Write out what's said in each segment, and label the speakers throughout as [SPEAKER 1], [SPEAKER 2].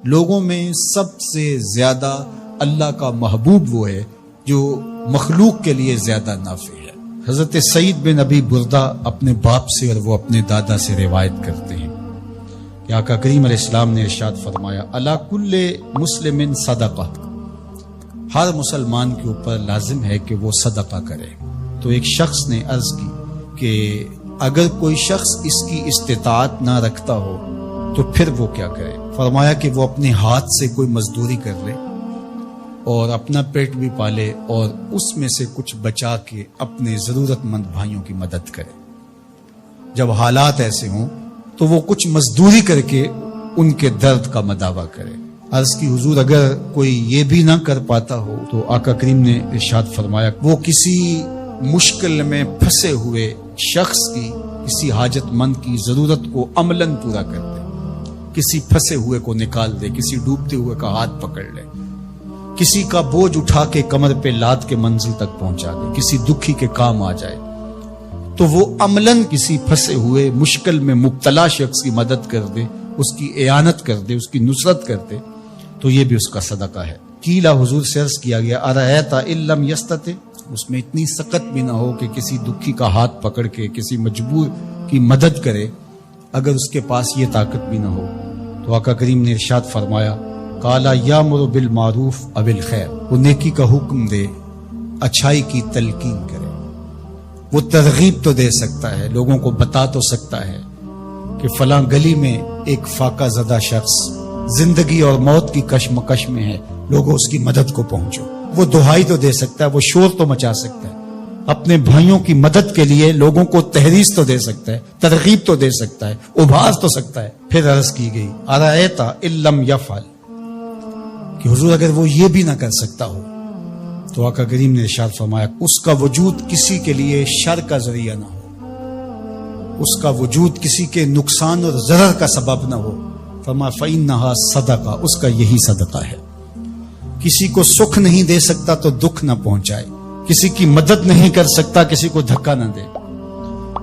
[SPEAKER 1] لوگوں میں سب سے زیادہ اللہ کا محبوب وہ ہے جو مخلوق کے لیے زیادہ نافع ہے۔ حضرت سعید بن ابی بردہ اپنے باپ سے اور وہ اپنے دادا سے روایت کرتے ہیں کہ آقا کریم علیہ السلام نے ارشاد فرمایا علی کل مسلم صدقہ، ہر مسلمان کے اوپر لازم ہے کہ وہ صدقہ کرے۔ تو ایک شخص نے عرض کی کہ اگر کوئی شخص اس کی استطاعت نہ رکھتا ہو تو پھر وہ کیا کرے؟ فرمایا کہ وہ اپنے ہاتھ سے کوئی مزدوری کر لے اور اپنا پیٹ بھی پالے اور اس میں سے کچھ بچا کے اپنے ضرورت مند بھائیوں کی مدد کرے۔ جب حالات ایسے ہوں تو وہ کچھ مزدوری کر کے ان کے درد کا مداوع کرے۔ عرض کی حضور اگر کوئی یہ بھی نہ کر پاتا ہو تو آقا کریم نے ارشاد فرمایا وہ کسی مشکل میں پھنسے ہوئے شخص کی، کسی حاجت مند کی ضرورت کو عملاً پورا کر دے، کسی پھنسے ہوئے کو نکال دے، کسی ڈوبتے ہوئے کا ہاتھ پکڑ لے، کسی کا بوجھ اٹھا کے کمر پہ لاد کے منزل تک پہنچا دے، کسی دکھی کے کام آ جائے تو وہ عملاً کسی پھنسے ہوئے مشکل میں مبتلا شخص کی مدد کر دے، اس کی اعانت کر دے، اس کی نصرت کر دے، تو یہ بھی اس کا صدقہ ہے۔ قیلا حضور سے عرض کیا گیا ارأیت ان لم یستطع، اس میں اتنی سخت بھی نہ ہو کہ کسی دکھی کا ہاتھ پکڑ کے کسی مجبور کی مدد کرے، اگر اس کے پاس یہ طاقت بھی نہ ہو تو آقا کریم نے ارشاد فرمایا قال یامر بالمعروف او بالخیر، وہ نیکی کا حکم دے، اچھائی کی تلقین کرے۔ وہ ترغیب تو دے سکتا ہے، لوگوں کو بتا تو سکتا ہے کہ فلاں گلی میں ایک فاقہ زدہ شخص زندگی اور موت کی کشمکش میں ہے، لوگوں اس کی مدد کو پہنچو۔ وہ دہائی تو دے سکتا ہے، وہ شور تو مچا سکتا ہے، اپنے بھائیوں کی مدد کے لیے لوگوں کو تحریض تو دے سکتا ہے، ترغیب تو دے سکتا ہے، ابھار تو سکتا ہے۔ پھر عرض کی گئی ارأیت ان لم یفعل، کہ حضور اگر وہ یہ بھی نہ کر سکتا ہو تو آقا کریم نے ارشاد فرمایا اس کا وجود کسی کے لیے شر کا ذریعہ نہ ہو، اس کا وجود کسی کے نقصان اور ضرر کا سبب نہ ہو، فرمایا فإنها صدقہ، اس کا یہی صدقہ ہے۔ کسی کو سکھ نہیں دے سکتا تو دکھ نہ پہنچائے، کسی کی مدد نہیں کر سکتا کسی کو دھکا نہ دے،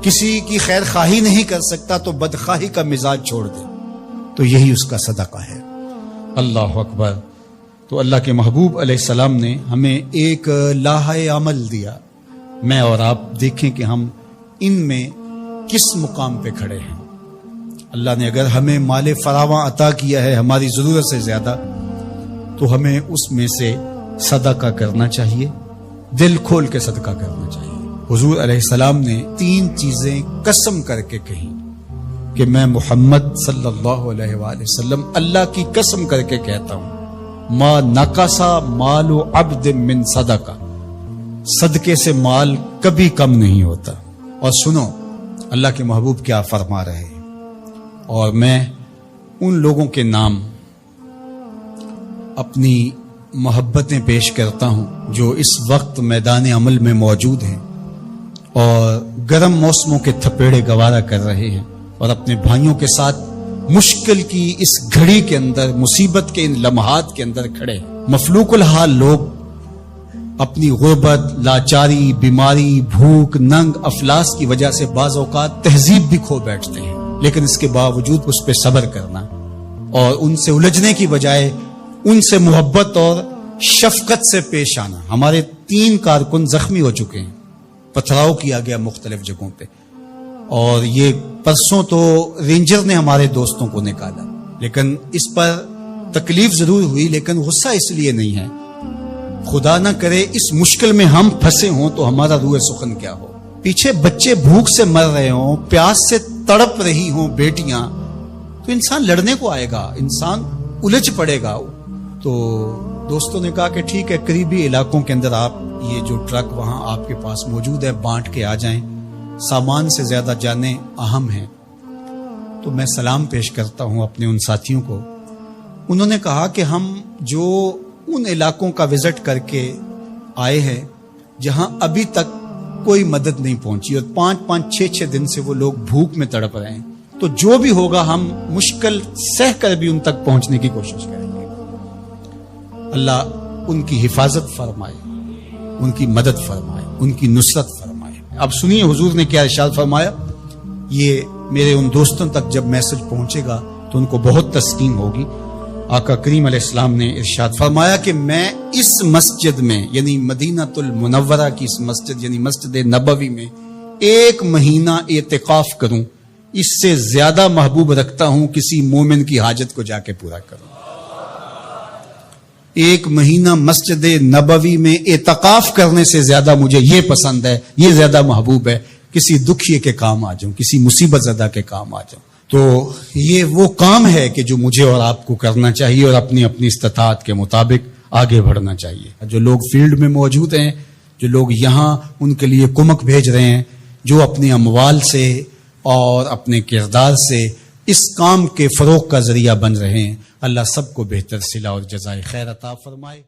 [SPEAKER 1] کسی کی خیر خواہی نہیں کر سکتا تو بدخواہی کا مزاج چھوڑ دے، تو یہی اس کا صدقہ ہے۔ اللہ اکبر۔ تو اللہ کے محبوب علیہ السلام نے ہمیں ایک لاحہ عمل دیا، میں اور آپ دیکھیں کہ ہم ان میں کس مقام پہ کھڑے ہیں۔ اللہ نے اگر ہمیں مال فراواں عطا کیا ہے ہماری ضرورت سے زیادہ تو ہمیں اس میں سے صدقہ کرنا چاہیے، دل کھول کے صدقہ کرنا چاہیے۔ حضور علیہ السلام نے 3 چیزیں قسم کر کے کہیں کہ میں محمد صلی اللہ علیہ وآلہ وسلم اللہ کی قسم کر کے کہتا ہوں ما نقصا مال عبد من صدقہ، صدقے سے مال کبھی کم نہیں ہوتا۔ اور سنو اللہ کے محبوب کیا فرما رہے ہیں، اور میں ان لوگوں کے نام اپنی محبتیں پیش کرتا ہوں جو اس وقت میدان عمل میں موجود ہیں اور گرم موسموں کے تھپیڑے گوارا کر رہے ہیں اور اپنے بھائیوں کے ساتھ مشکل کی اس گھڑی کے اندر، مصیبت کے ان لمحات کے اندر کھڑے ہیں۔ مفلوق الحال لوگ اپنی غربت، لاچاری، بیماری، بھوک، ننگ، افلاس کی وجہ سے بعض اوقات تہذیب بھی کھو بیٹھتے ہیں، لیکن اس کے باوجود اس پہ صبر کرنا اور ان سے الجھنے کی بجائے ان سے محبت اور شفقت سے پیش آنا۔ ہمارے 3 کارکن زخمی ہو چکے ہیں، پتھراؤ کیا گیا مختلف جگہوں پہ، اور یہ پرسوں تو رینجر نے ہمارے دوستوں کو نکالا، لیکن اس پر تکلیف ضرور ہوئی، لیکن غصہ اس لیے نہیں ہے، خدا نہ کرے اس مشکل میں ہم پھنسے ہوں تو ہمارا روح سخن کیا ہو۔ پیچھے بچے بھوک سے مر رہے ہوں، پیاس سے تڑپ رہی ہوں بیٹیاں، تو انسان لڑنے کو آئے گا، انسان الجھ پڑے گا۔ تو دوستوں نے کہا کہ ٹھیک ہے، قریبی علاقوں کے اندر آپ یہ جو ٹرک وہاں آپ کے پاس موجود ہے بانٹ کے آ جائیں، سامان سے زیادہ جانیں اہم ہیں۔ تو میں سلام پیش کرتا ہوں اپنے ان ساتھیوں کو۔ انہوں نے کہا کہ ہم جو ان علاقوں کا وزٹ کر کے آئے ہیں جہاں ابھی تک کوئی مدد نہیں پہنچی اور 5-5, 6-6 دن سے وہ لوگ بھوک میں تڑپ رہے ہیں، تو جو بھی ہوگا ہم مشکل سہ کر بھی ان تک پہنچنے کی کوشش کریں گے۔ اللہ ان کی حفاظت فرمائے، ان کی مدد فرمائے، ان کی نصرت فرمائے۔ اب سنیے حضور نے کیا ارشاد فرمایا، یہ میرے ان دوستوں تک جب میسج پہنچے گا تو ان کو بہت تسکین ہوگی۔ آقا کریم علیہ السلام نے ارشاد فرمایا کہ میں اس مسجد میں یعنی مدینۃ المنورہ کی اس مسجد یعنی مسجد نبوی میں 1 مہینہ اعتکاف کروں، اس سے زیادہ محبوب رکھتا ہوں کسی مومن کی حاجت کو جا کے پورا کروں۔ 1 مہینہ مسجد نبوی میں اعتکاف کرنے سے زیادہ مجھے یہ پسند ہے، یہ زیادہ محبوب ہے، کسی دکھیے کے کام آ جاؤں، کسی مصیبت زدہ کے کام آ جاؤں۔ تو یہ وہ کام ہے کہ جو مجھے اور آپ کو کرنا چاہیے اور اپنی اپنی استطاعت کے مطابق آگے بڑھنا چاہیے۔ جو لوگ فیلڈ میں موجود ہیں، جو لوگ یہاں ان کے لیے کمک بھیج رہے ہیں، جو اپنے اموال سے اور اپنے کردار سے اس کام کے فروغ کا ذریعہ بن رہے ہیں، اللہ سب کو بہتر صلہ اور جزائے خیر عطا فرمائے۔